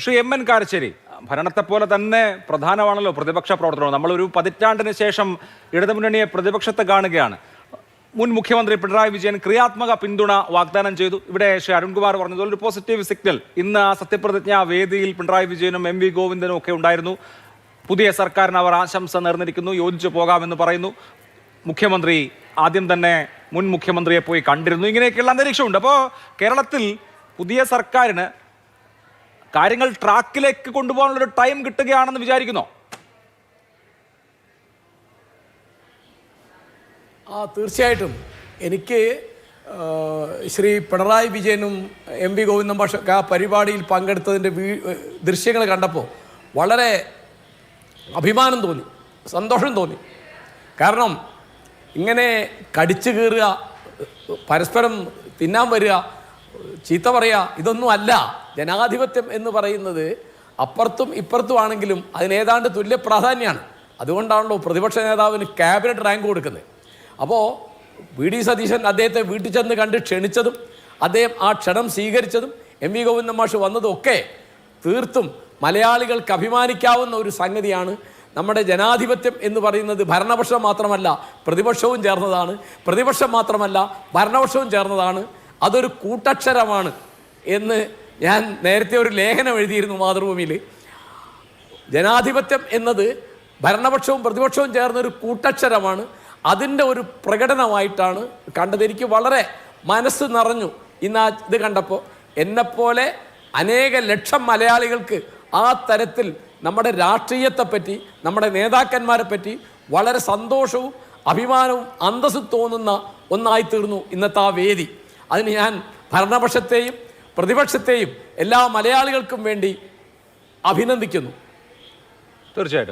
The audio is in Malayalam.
ശ്രീ എം എൻ കാരശ്ശേരി, ഭരണത്തെ പോലെ തന്നെ പ്രധാനമാണല്ലോ പ്രതിപക്ഷ പ്രവർത്തനം. നമ്മളൊരു പതിറ്റാണ്ടിന് ശേഷം ഇടതുമുന്നണിയെ പ്രതിപക്ഷത്തെ കാണുകയാണ്. മുൻ മുഖ്യമന്ത്രി പിണറായി വിജയൻ ക്രിയാത്മക പിന്തുണ വാഗ്ദാനം ചെയ്തു. ഇവിടെ ശ്രീ അരുൺകുമാർ പറഞ്ഞതുപോലെ ഒരു പോസിറ്റീവ് സിഗ്നൽ. ഇന്ന് ആ സത്യപ്രതിജ്ഞാ വേദിയിൽ പിണറായി വിജയനും എം വി ഗോവിന്ദനും ഒക്കെ ഉണ്ടായിരുന്നു. പുതിയ സർക്കാരിന് അവർ ആശംസ നേർന്നിരിക്കുന്നു, യോജിച്ചു പോകാമെന്ന് പറയുന്നു. മുഖ്യമന്ത്രി ആദ്യം തന്നെ മുൻ മുഖ്യമന്ത്രിയെ പോയി കണ്ടിരുന്നു. ഇങ്ങനെയൊക്കെയുള്ള അന്തരീക്ഷമുണ്ട്. അപ്പോൾ കേരളത്തിൽ പുതിയ സർക്കാരിന് കാര്യങ്ങൾ ട്രാക്കിലേക്ക് കൊണ്ടുപോകാനുള്ളൊരു ടൈം കിട്ടുകയാണെന്ന് വിചാരിക്കുന്നോ? തീർച്ചയായിട്ടും. എനിക്ക് ശ്രീ പിണറായി വിജയനും എം വി ഗോവിന്ദൻ മാഷൊക്കെ ആ പരിപാടിയിൽ പങ്കെടുത്തതിൻ്റെ ദൃശ്യങ്ങൾ കണ്ടപ്പോൾ വളരെ അഭിമാനം തോന്നി, സന്തോഷം തോന്നി. കാരണം ഇങ്ങനെ കടിച്ചു കീറുക, പരസ്പരം തിന്നാൻ വരിക, ചീത്ത പറയുക, ഇതൊന്നും അല്ല ജനാധിപത്യം എന്ന് പറയുന്നത്. അപ്പുറത്തും ഇപ്പുറത്തും ആണെങ്കിലും അതിനേതാണ്ട് തുല്യ പ്രാധാന്യമാണ്. അതുകൊണ്ടാണല്ലോ പ്രതിപക്ഷ നേതാവിന് ക്യാബിനറ്റ് റാങ്ക് കൊടുക്കുന്നത്. അപ്പോൾ വി ഡി സതീശൻ അദ്ദേഹത്തെ വീട്ടിൽ ചെന്ന് കണ്ട് ക്ഷണിച്ചതും അദ്ദേഹം ആ ക്ഷണം സ്വീകരിച്ചതും എം വി ഗോവിന്ദൻ മാഷ് വന്നതും ഒക്കെ തീർത്തും മലയാളികൾക്ക് അഭിമാനിക്കാവുന്ന ഒരു സംഗതിയാണ്. നമ്മുടെ ജനാധിപത്യം എന്ന് പറയുന്നത് ഭരണപക്ഷം മാത്രമല്ല പ്രതിപക്ഷവും ചേർന്നതാണ്, പ്രതിപക്ഷം മാത്രമല്ല ഭരണപക്ഷവും ചേർന്നതാണ്. അതൊരു കൂട്ടക്ഷരമാണ് എന്ന് ഞാൻ നേരത്തെ ഒരു ലേഖനം എഴുതിയിരുന്നു മാതൃഭൂമിയിൽ. ജനാധിപത്യം എന്നത് ഭരണപക്ഷവും പ്രതിപക്ഷവും ചേർന്നൊരു കൂട്ടക്ഷരമാണ്. അതിൻ്റെ ഒരു പ്രകടനമായിട്ടാണ് കണ്ടത്. എനിക്ക് വളരെ മനസ്സ് നിറഞ്ഞു ഇന്ന് ഇത് കണ്ടപ്പോൾ. എന്നെപ്പോലെ അനേക ലക്ഷം മലയാളികൾക്ക് ആ തരത്തിൽ നമ്മുടെ രാഷ്ട്രീയത്തെപ്പറ്റി, നമ്മുടെ നേതാക്കന്മാരെ പറ്റി വളരെ സന്തോഷവും അഭിമാനവും അന്തസ്സും തോന്നുന്ന ഒന്നായിത്തീർന്നു ഇന്നത്തെ ആ വേദി. അതിന് ഞാൻ ഭരണപക്ഷത്തെയും പ്രതിപക്ഷത്തെയും എല്ലാ മലയാളികൾക്കും വേണ്ടി അഭിനന്ദിക്കുന്നു. തീർച്ചയായിട്ടും.